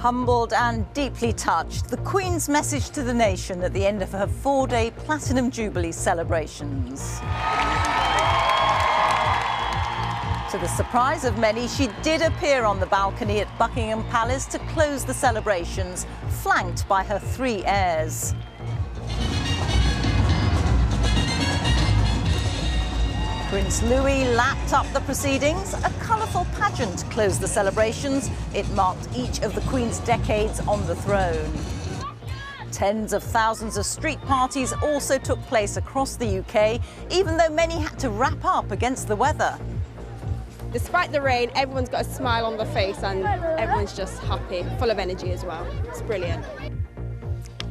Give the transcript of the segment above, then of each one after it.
Humbled and deeply touched, the Queen's message to the nation at the end of her 4-day Platinum Jubilee celebrations. To the surprise of many, she did appear on the balcony at Buckingham Palace to close the celebrations, flanked by her 3 heirs. Prince Louis lapped up the proceedings. A colourful pageant closed the celebrations. It marked each of the Queen's decades on the throne. Tens of thousands of street parties also took place across the UK, even though many had to wrap up against the weather. Despite the rain, everyone's got a smile on their face and everyone's just happy, full of energy as well. It's brilliant.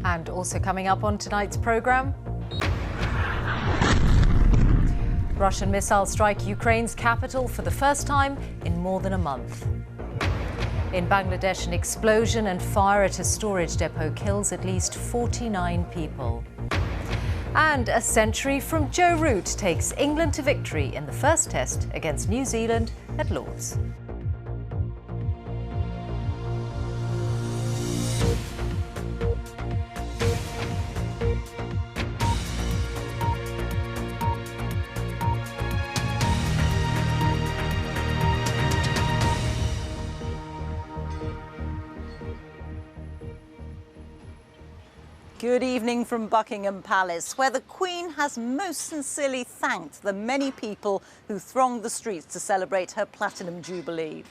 And also coming up on tonight's programme, Russian missiles strike Ukraine's capital for the first time in more than a month. In Bangladesh, an explosion and fire at a storage depot kills at least 49 people. And a century from Joe Root takes England to victory in the first test against New Zealand at Lord's. Good evening from Buckingham Palace, where the Queen has most sincerely thanked the many people who thronged the streets to celebrate her Platinum Jubilee.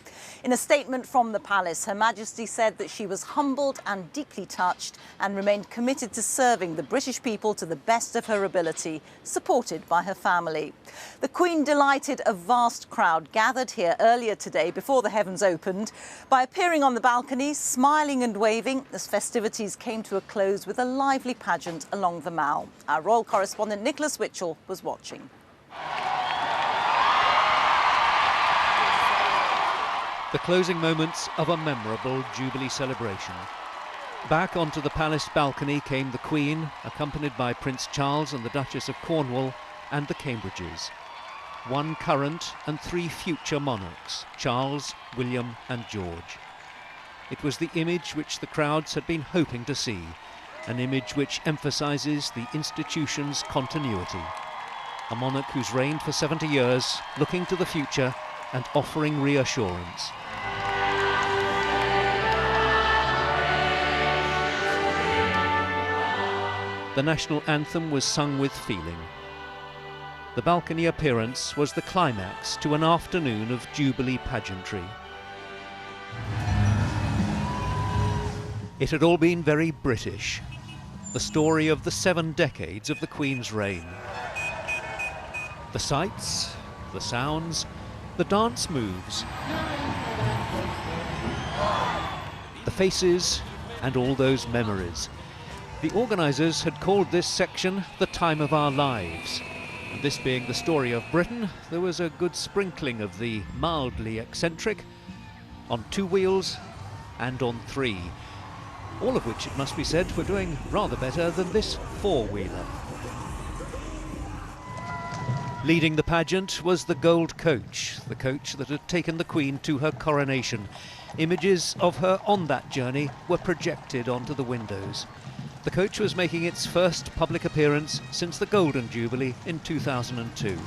In a statement from the palace, Her Majesty said that she was humbled and deeply touched and remained committed to serving the British people to the best of her ability, supported by her family. The Queen delighted a vast crowd gathered here earlier today before the heavens opened by appearing on the balcony, smiling and waving as festivities came to a close with a lively pageant along the Mall. Our royal correspondent Nicholas Witchell was watching. The closing moments of a memorable Jubilee celebration. Back onto the palace balcony came the Queen, accompanied by Prince Charles and the Duchess of Cornwall and the Cambridges. 1 current and 3 future monarchs, Charles, William and George. It was the image which the crowds had been hoping to see, an image which emphasises the institution's continuity. A monarch who's reigned for 70 years, looking to the future and offering reassurance. The national anthem was sung with feeling. The balcony appearance was the climax to an afternoon of Jubilee pageantry. It had all been very British. The story of the 7 decades of the Queen's reign. The sights, the sounds, the dance moves, the faces and all those memories. The organisers had called this section the time of our lives. And this being the story of Britain, there was a good sprinkling of the mildly eccentric, on 2 wheels and on 3. All of which, it must be said, were doing rather better than this 4-wheeler. Leading the pageant was the gold coach, the coach that had taken the Queen to her coronation. Images of her on that journey were projected onto the windows. The coach was making its first public appearance since the Golden Jubilee in 2002.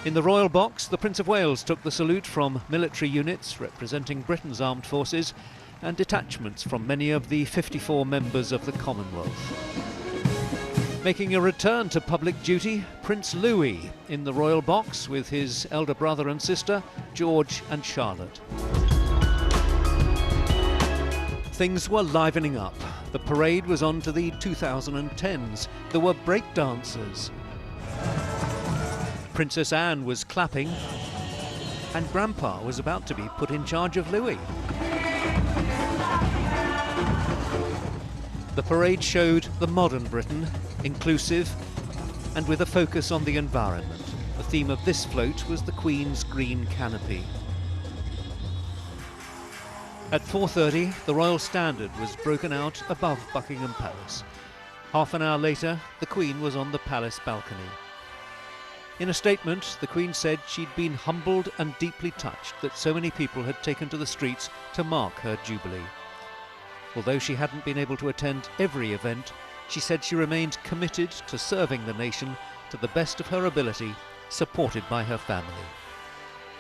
In the royal box, the Prince of Wales took the salute from military units representing Britain's armed forces and detachments from many of the 54 members of the Commonwealth. Making a return to public duty, Prince Louis in the royal box with his elder brother and sister, George and Charlotte. Things were livening up. The parade was on to the 2010s. There were break dancers. Princess Anne was clapping, and Grandpa was about to be put in charge of Louis. The parade showed the modern Britain, inclusive and with a focus on the environment. The theme of this float was the Queen's green canopy. At 4:30, the Royal Standard was broken out above Buckingham Palace. Half an hour later, the Queen was on the palace balcony. In a statement, the Queen said she'd been humbled and deeply touched that so many people had taken to the streets to mark her Jubilee. Although she hadn't been able to attend every event, she said she remained committed to serving the nation to the best of her ability, supported by her family.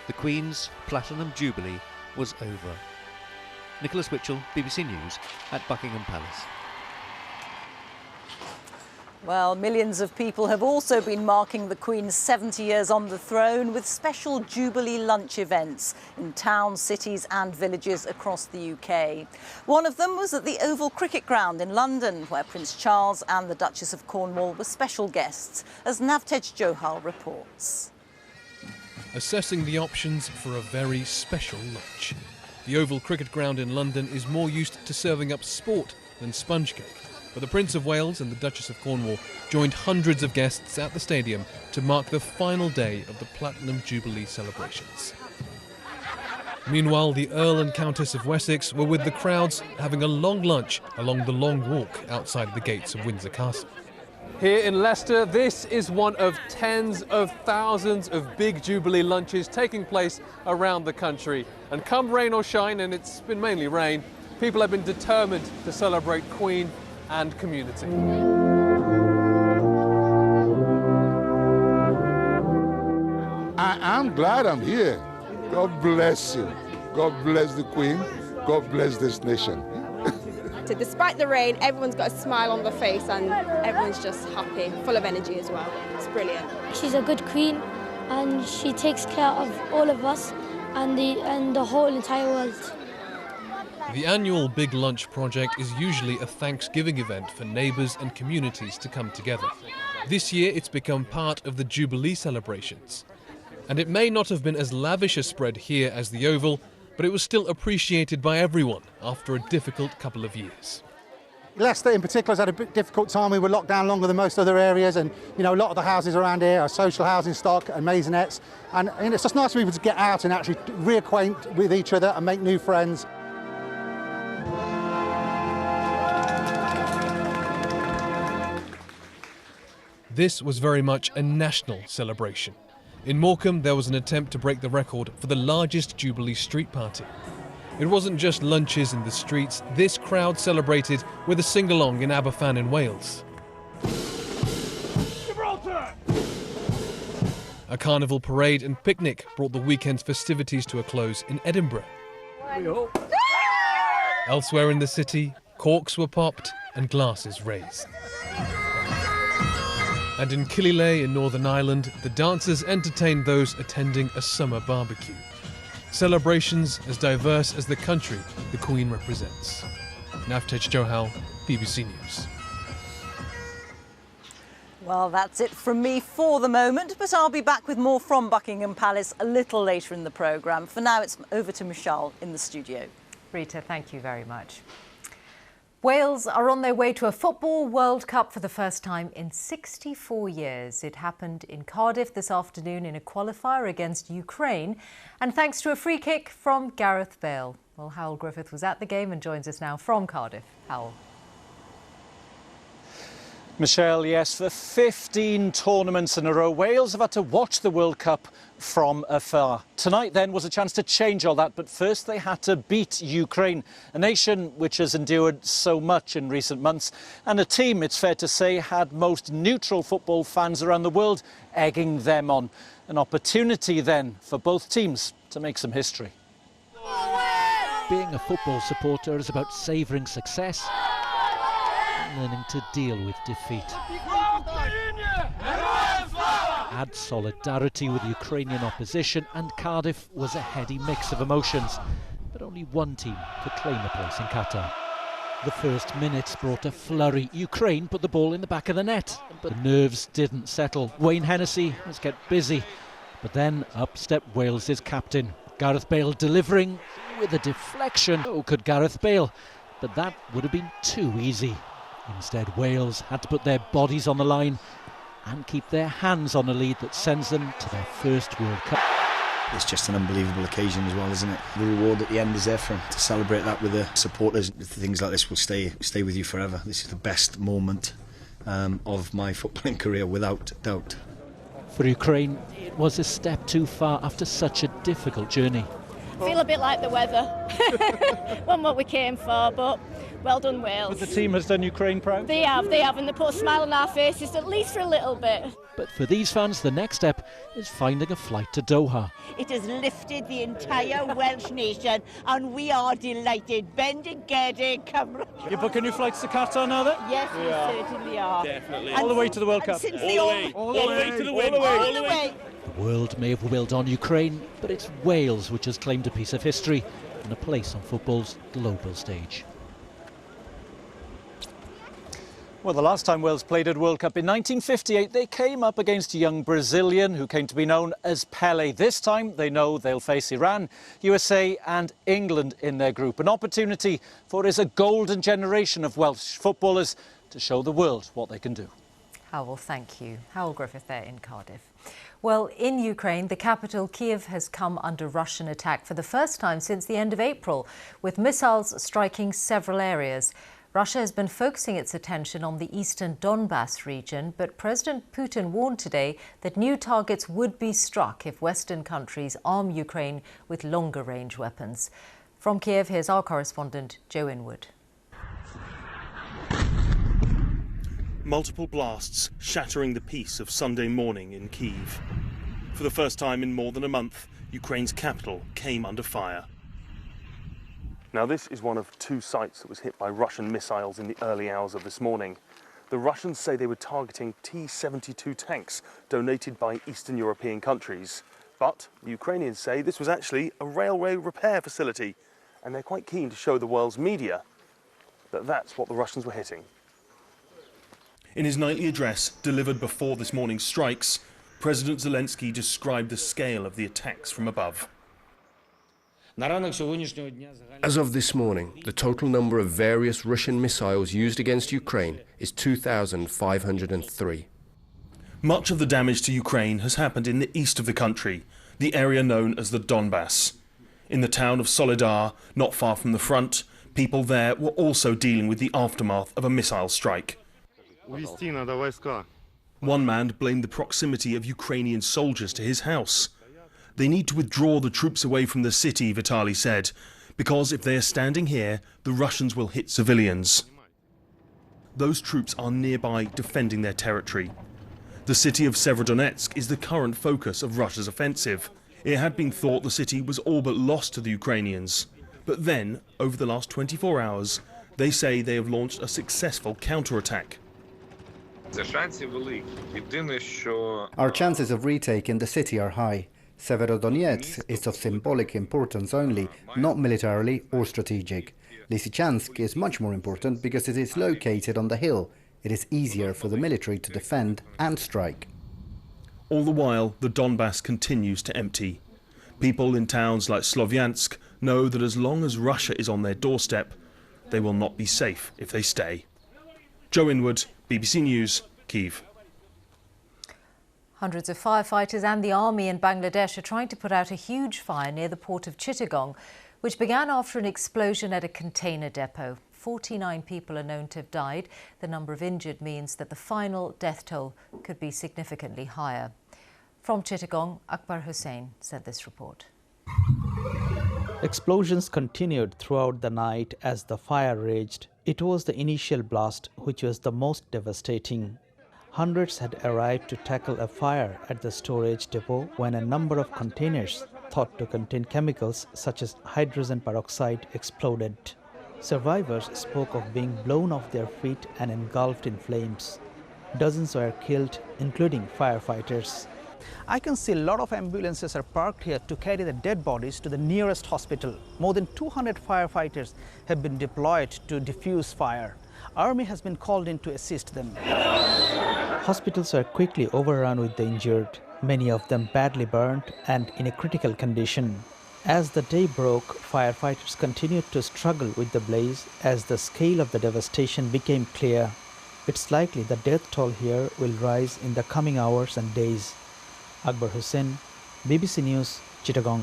The Queen's Platinum Jubilee was over. Nicholas Witchell, BBC News at Buckingham Palace. Well, millions of people have also been marking the Queen's 70 years on the throne with special Jubilee lunch events in towns, cities and villages across the UK. One of them was at the Oval Cricket Ground in London, where Prince Charles and the Duchess of Cornwall were special guests, as Navtej Johal reports. Assessing the options for a very special lunch. The Oval Cricket Ground in London is more used to serving up sport than sponge cake. But the Prince of Wales and the Duchess of Cornwall joined hundreds of guests at the stadium to mark the final day of the Platinum Jubilee celebrations. Meanwhile, the Earl and Countess of Wessex were with the crowds having a long lunch along the Long Walk outside the gates of Windsor Castle. Here in Leicester, this is one of tens of thousands of big Jubilee lunches taking place around the country. And come rain or shine, and it's been mainly rain, people have been determined to celebrate Queen and community. I'm glad I'm here. God bless you. God bless the Queen. God bless this nation. So despite the rain, everyone's got a smile on their face and everyone's just happy, full of energy as well. It's brilliant. She's a good queen and she takes care of all of us and the whole entire world. The annual Big Lunch project is usually a Thanksgiving event for neighbours and communities to come together. This year it's become part of the Jubilee celebrations. And it may not have been as lavish a spread here as the Oval, but it was still appreciated by everyone after a difficult couple of years. Leicester in particular has had a bit difficult time. We were locked down longer than most other areas, and a lot of the houses around here are social housing stock and maisonettes, and it's just nice for people to get out and actually reacquaint with each other and make new friends. This was very much a national celebration. In Morecambe, there was an attempt to break the record for the largest Jubilee street party. It wasn't just lunches in the streets, this crowd celebrated with a sing-along in Aberfan in Wales. Gibraltar! A carnival parade and picnic brought the weekend's festivities to a close in Edinburgh. Elsewhere in the city, corks were popped and glasses raised. And in Killyleagh in Northern Ireland, the dancers entertained those attending a summer barbecue. Celebrations as diverse as the country the Queen represents. Navtej Johal, BBC News. Well, that's it from me for the moment, but I'll be back with more from Buckingham Palace a little later in the programme. For now, it's over to Mishal in the studio. Reeta, thank you very much. Wales are on their way to a Football World Cup for the first time in 64 years. It happened in Cardiff this afternoon in a qualifier against Ukraine, and thanks to a free kick from Gareth Bale. Well, Howell Griffith was at the game and joins us now from Cardiff. Howell. Mishal, yes, for 15 tournaments in a row, Wales have had to watch the World Cup from afar. Tonight, then, was a chance to change all that, but first they had to beat Ukraine, a nation which has endured so much in recent months, and a team, it's fair to say, had most neutral football fans around the world egging them on. An opportunity, then, for both teams to make some history. Being a football supporter is about savouring success, learning to deal with defeat. Add solidarity with Ukrainian opposition, and Cardiff was a heady mix of emotions. But only one team could claim a place in Qatar. The first minutes brought a flurry. Ukraine put the ball in the back of the net, but the nerves didn't settle. Wayne Hennessy was kept busy. But then up stepped Wales's captain, Gareth Bale, delivering with a deflection. Oh, could Gareth Bale? But that would have been too easy. Instead, Wales had to put their bodies on the line and keep their hands on a lead that sends them to their first World Cup. It's just an unbelievable occasion as well, isn't it? The reward at the end is there for them. To celebrate that with the supporters, things like this will stay with you forever. This is the best moment of my footballing career, without doubt. For Ukraine, it was a step too far after such a difficult journey. Feel a bit like the weather. Wasn't what we came for, but well done, Wales. But the team has done Ukraine proud? They have, and they put a smile on our faces, at least for a little bit. But for these fans, the next step is finding a flight to Doha. It has lifted the entire Welsh nation, and we are delighted. Bendigedig, Cymru. You're booking new flights to Qatar now then? Yes, we certainly are. Definitely. All the way to the World Cup? All the way to the win. All the way. The world may have willed on Ukraine, but it's Wales which has claimed a piece of history and a place on football's global stage. Well, the last time Wales played at World Cup in 1958, they came up against a young Brazilian who came to be known as Pelé. This time, they know they'll face Iran, USA and England in their group. An opportunity for a golden generation of Welsh footballers to show the world what they can do. Howell, thank you. Howell Griffith there in Cardiff. Well, in Ukraine, the capital, Kiev, has come under Russian attack for the first time since the end of April, with missiles striking several areas. Russia has been focusing its attention on the eastern Donbas region, but President Putin warned today that new targets would be struck if Western countries arm Ukraine with longer-range weapons. From Kiev, here's our correspondent, Joe Inwood. Multiple blasts shattering the peace of Sunday morning in Kyiv. For the first time in more than a month, Ukraine's capital came under fire. Now, this is one of two sites that was hit by Russian missiles in the early hours of this morning. The Russians say they were targeting T-72 tanks donated by Eastern European countries. But the Ukrainians say this was actually a railway repair facility, and they're quite keen to show the world's media that that's what the Russians were hitting. In his nightly address, delivered before this morning's strikes, President Zelensky described the scale of the attacks from above. As of this morning, the total number of various Russian missiles used against Ukraine is 2,503. Much of the damage to Ukraine has happened in the east of the country, the area known as the Donbas. In the town of Soledar, not far from the front, people there were also dealing with the aftermath of a missile strike. One man blamed the proximity of Ukrainian soldiers to his house. They need to withdraw the troops away from the city, Vitaly said, because if they are standing here, the Russians will hit civilians. Those troops are nearby defending their territory. The city of Severodonetsk is the current focus of Russia's offensive. It had been thought the city was all but lost to the Ukrainians. But then, over the last 24 hours, they say they have launched a successful counterattack. Our chances of retaking the city are high. Severodonetsk is of symbolic importance only, not militarily or strategic. Lysychansk is much more important because it is located on the hill. It is easier for the military to defend and strike. All the while, the Donbas continues to empty. People in towns like Slovyansk know that as long as Russia is on their doorstep, they will not be safe if they stay. Joe Inwood, BBC News, Kyiv. Hundreds of firefighters and the army in Bangladesh are trying to put out a huge fire near the port of Chittagong, which began after an explosion at a container depot. 49 people are known to have died. The number of injured means that the final death toll could be significantly higher. From Chittagong, Akbar Husain sent this report. Explosions continued throughout the night as the fire raged. It was the initial blast which was the most devastating. Hundreds had arrived to tackle a fire at the storage depot when a number of containers thought to contain chemicals such as hydrogen peroxide exploded. Survivors spoke of being blown off their feet and engulfed in flames. Dozens were killed, including firefighters. I can see a lot of ambulances are parked here to carry the dead bodies to the nearest hospital. More than 200 firefighters have been deployed to defuse fire. Army has been called in to assist them. Hospitals were quickly overrun with the injured, many of them badly burned and in a critical condition. As the day broke, firefighters continued to struggle with the blaze as the scale of the devastation became clear. It's likely the death toll here will rise in the coming hours and days. Akbar Hussain, BBC News, Chittagong.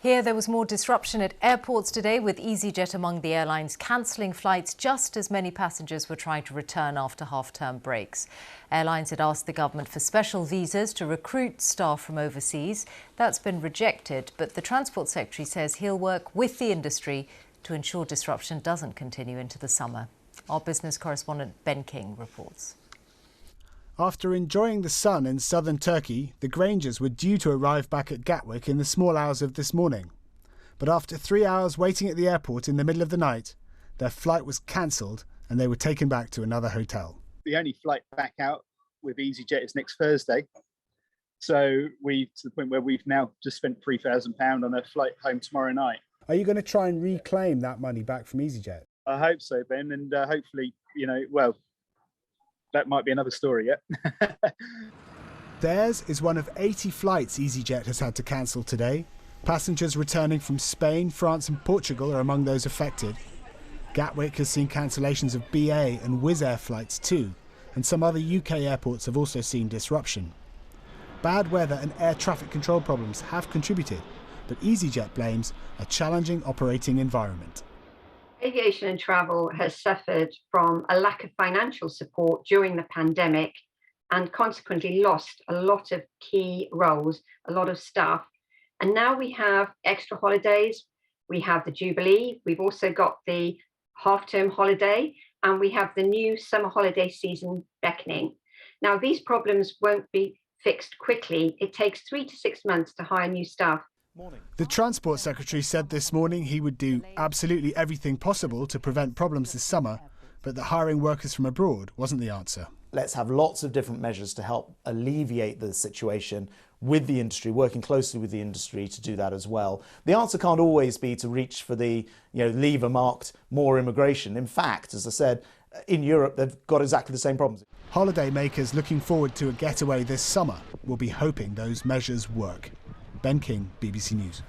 Here, there was more disruption at airports today, with EasyJet among the airlines cancelling flights just as many passengers were trying to return after half-term breaks. Airlines had asked the government for special visas to recruit staff from overseas. That's been rejected, but the Transport Secretary says he'll work with the industry to ensure disruption doesn't continue into the summer. Our business correspondent Ben King reports. After enjoying the sun in southern Turkey, the Grangers were due to arrive back at Gatwick in the small hours of this morning. But after 3 hours waiting at the airport in the middle of the night, their flight was cancelled and they were taken back to another hotel. The only flight back out with EasyJet is next Thursday. So to the point where we've now just spent £3,000 on a flight home tomorrow night. Are you going to try and reclaim that money back from EasyJet? I hope so, Ben, and hopefully, that might be another story yet. Theirs is one of 80 flights EasyJet has had to cancel today. Passengers returning from Spain, France and Portugal are among those affected. Gatwick has seen cancellations of BA and Wizz Air flights too, and some other UK airports have also seen disruption. Bad weather and air traffic control problems have contributed, but EasyJet blames a challenging operating environment. Aviation and travel has suffered from a lack of financial support during the pandemic and consequently lost a lot of key roles, a lot of staff. And now we have extra holidays, we have the Jubilee, we've also got the half-term holiday, and we have the new summer holiday season beckoning. Now, these problems won't be fixed quickly. It takes 3 to 6 months to hire new staff. The Transport Secretary said this morning he would do absolutely everything possible to prevent problems this summer, but that hiring workers from abroad wasn't the answer. Let's have lots of different measures to help alleviate the situation with the industry, working closely with the industry to do that as well. The answer can't always be to reach for the lever marked more immigration. In fact, as I said, in Europe they've got exactly the same problems. Holiday makers looking forward to a getaway this summer will be hoping those measures work. Ben King, BBC News.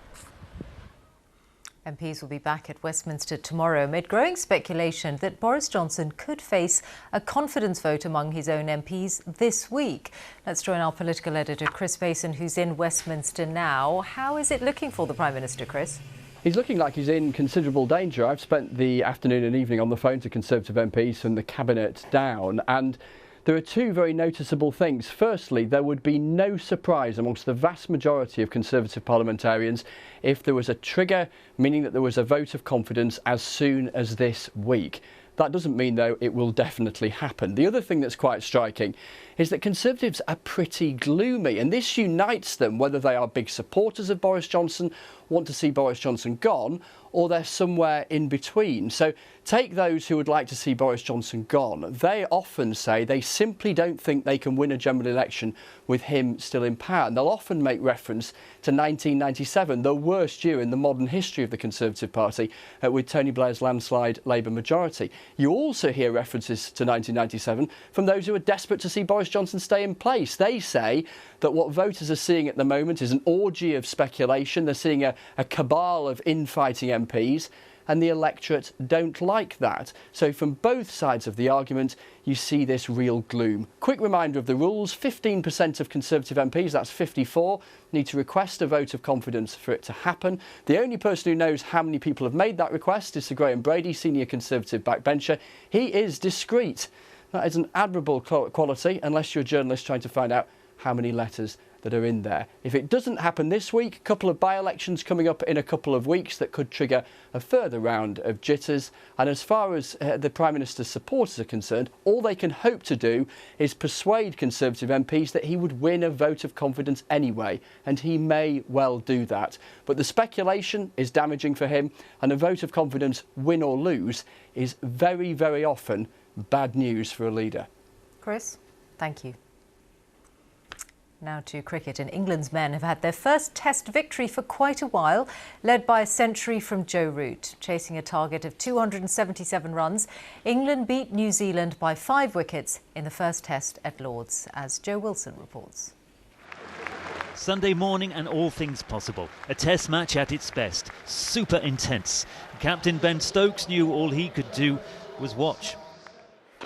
MPs will be back at Westminster tomorrow amid growing speculation that Boris Johnson could face a confidence vote among his own MPs this week. Let's join our political editor, Chris Mason, who's in Westminster now. How is it looking for the Prime Minister, Chris? He's looking like he's in considerable danger. I've spent the afternoon and evening on the phone to Conservative MPs from the Cabinet down, and there are two very noticeable things. Firstly, there would be no surprise amongst the vast majority of Conservative parliamentarians if there was a trigger, meaning that there was a vote of confidence as soon as this week. That doesn't mean, though, it will definitely happen. The other thing that's quite striking is that Conservatives are pretty gloomy, and this unites them, whether they are big supporters of Boris Johnson, want to see Boris Johnson gone, or they're somewhere in between. So take those who would like to see Boris Johnson gone. They often say they simply don't think they can win a general election with him still in power. And they'll often make reference to 1997, the worst year in the modern history of the Conservative Party, with Tony Blair's landslide Labour majority. You also hear references to 1997 from those who are desperate to see Boris Johnson stay in place. They say that what voters are seeing at the moment is an orgy of speculation. They're seeing a cabal of infighting MPs, and the electorate don't like that. So from both sides of the argument, you see this real gloom. Quick reminder of the rules: 15% of Conservative MPs, that's 54, need to request a vote of confidence for it to happen. The only person who knows how many people have made that request is Sir Graham Brady, senior Conservative backbencher. He is discreet. That is an admirable quality, unless you're a journalist trying to find out how many letters that are in there. If it doesn't happen this week, a couple of by-elections coming up in a couple of weeks that could trigger a further round of jitters. And as far as the Prime Minister's supporters are concerned, all they can hope to do is persuade Conservative MPs that he would win a vote of confidence anyway, and he may well do that. But the speculation is damaging for him, and a vote of confidence, win or lose, is very, very often bad news for a leader. Chris, thank you. Now to cricket, and England's men have had their first Test victory for quite a while, led by a century from Joe Root. Chasing a target of 277 runs, England beat New Zealand by 5 wickets in the first Test at Lord's, as Joe Wilson reports. Sunday morning and all things possible. A Test match at its best, super intense. Captain Ben Stokes knew all he could do was watch.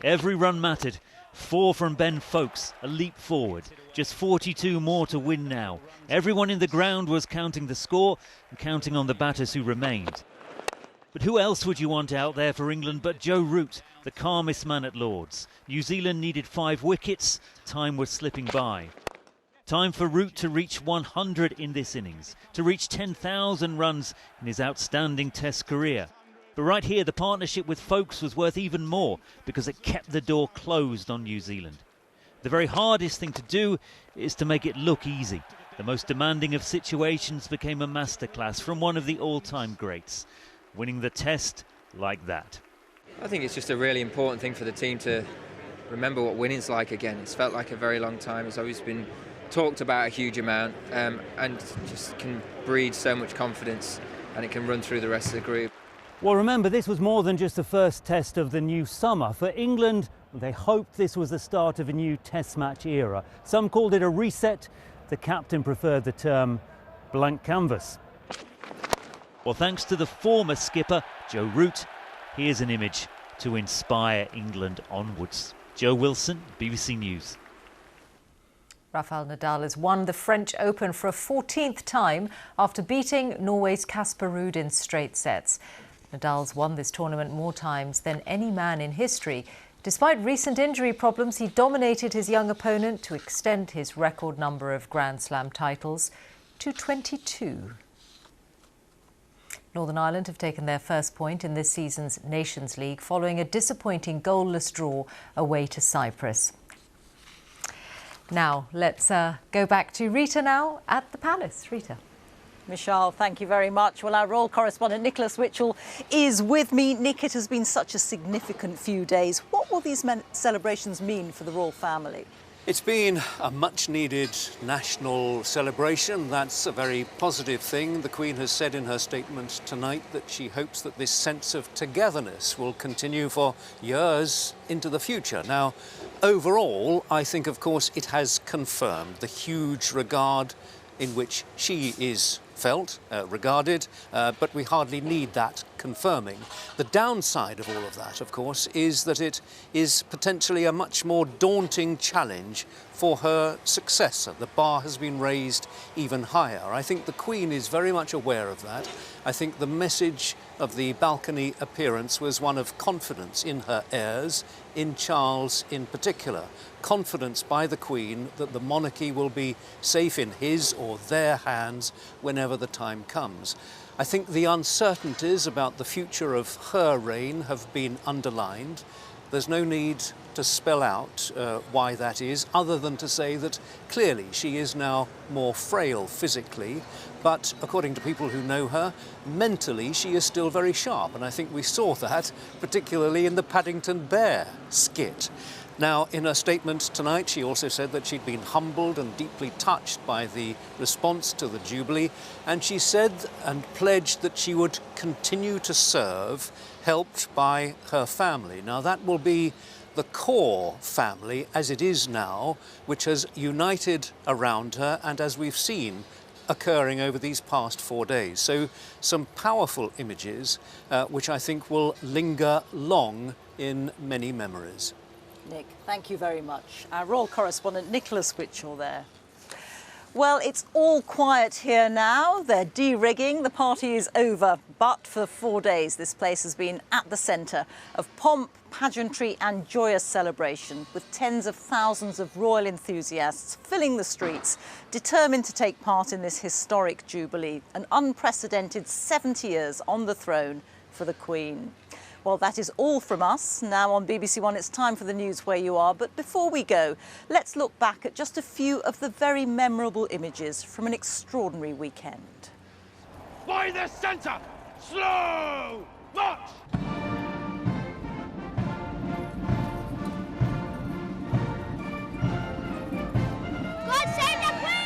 Every run mattered. 4 from Ben Foakes, a leap forward. Just 42 more to win now. Everyone in the ground was counting the score and counting on the batters who remained. But who else would you want out there for England but Joe Root, the calmest man at Lord's? New Zealand needed 5 wickets. Time was slipping by. Time for Root to reach 100 in this innings, to reach 10,000 runs in his outstanding Test career. But right here, the partnership with Foakes was worth even more because it kept the door closed on New Zealand. The very hardest thing to do is to make it look easy. The most demanding of situations became a masterclass from one of the all-time greats, winning the Test like that. I think it's just a really important thing for the team to remember what winning's like again. It's felt like a very long time. It's always been talked about a huge amount, and just can breed so much confidence, and it can run through the rest of the group. Well, remember, this was more than just the first test of the new summer. For England, they hoped this was the start of a new test match era. Some called it a reset. The captain preferred the term blank canvas. Well, thanks to the former skipper, Joe Root, here's an image to inspire England onwards. Joe Wilson, BBC News. Rafael Nadal has won the French Open for a 14th time after beating Norway's Casper Ruud in straight sets. Nadal's won this tournament more times than any man in history. Despite recent injury problems, he dominated his young opponent to extend his record number of Grand Slam titles to 22. Northern Ireland have taken their first point in this season's Nations League following a disappointing goalless draw away to Cyprus. Now, let's go back to Reeta now at the Palace. Reeta. Mishal, thank you very much. Well, our royal correspondent Nicholas Witchell is with me. Nick, it has been such a significant few days. What will these celebrations mean for the royal family? It's been a much-needed national celebration. That's a very positive thing. The Queen has said in her statement tonight that she hopes that this sense of togetherness will continue for years into the future. Now, overall, I think, of course, it has confirmed the huge regard in which she is felt, regarded, but we hardly need that confirming. The downside of all of that, of course, is that it is potentially a much more daunting challenge for her successor. The bar has been raised even higher. I think the Queen is very much aware of that. I think the message of the balcony appearance was one of confidence in her heirs, in Charles in particular. Confidence by the Queen that the monarchy will be safe in his or their hands whenever the time comes. I think the uncertainties about the future of her reign have been underlined. There's no need to spell out why that is, other than to say that clearly she is now more frail physically, but according to people who know her, mentally she is still very sharp, and I think we saw that particularly in the Paddington Bear skit. Now, in her statement tonight, she also said that she'd been humbled and deeply touched by the response to the Jubilee, and she said and pledged that she would continue to serve, helped by her family. Now, that will be the core family, as it is now, which has united around her, and as we've seen occurring over these past 4 days. So some powerful images, which I think will linger long in many memories. Nick, thank you very much. Our royal correspondent Nicholas Witchell there. Well, it's all quiet here now. They're de-rigging. The party is over. But for 4 days, this place has been at the centre of pomp, pageantry and joyous celebration, with tens of thousands of royal enthusiasts filling the streets, determined to take part in this historic Jubilee, an unprecedented 70 years on the throne for the Queen. Well, that is all from us. Now on BBC One, it's time for the news where you are. But before we go, let's look back at just a few of the very memorable images from an extraordinary weekend. By the centre! Slow march! God save the Queen!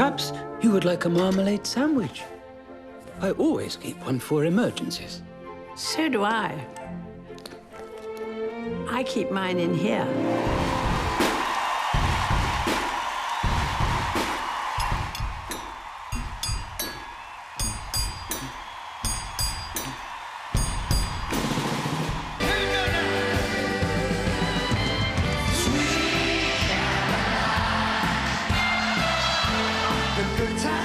Perhaps you would like a marmalade sandwich. I always keep one for emergencies. So do I. I keep mine in here. The good times.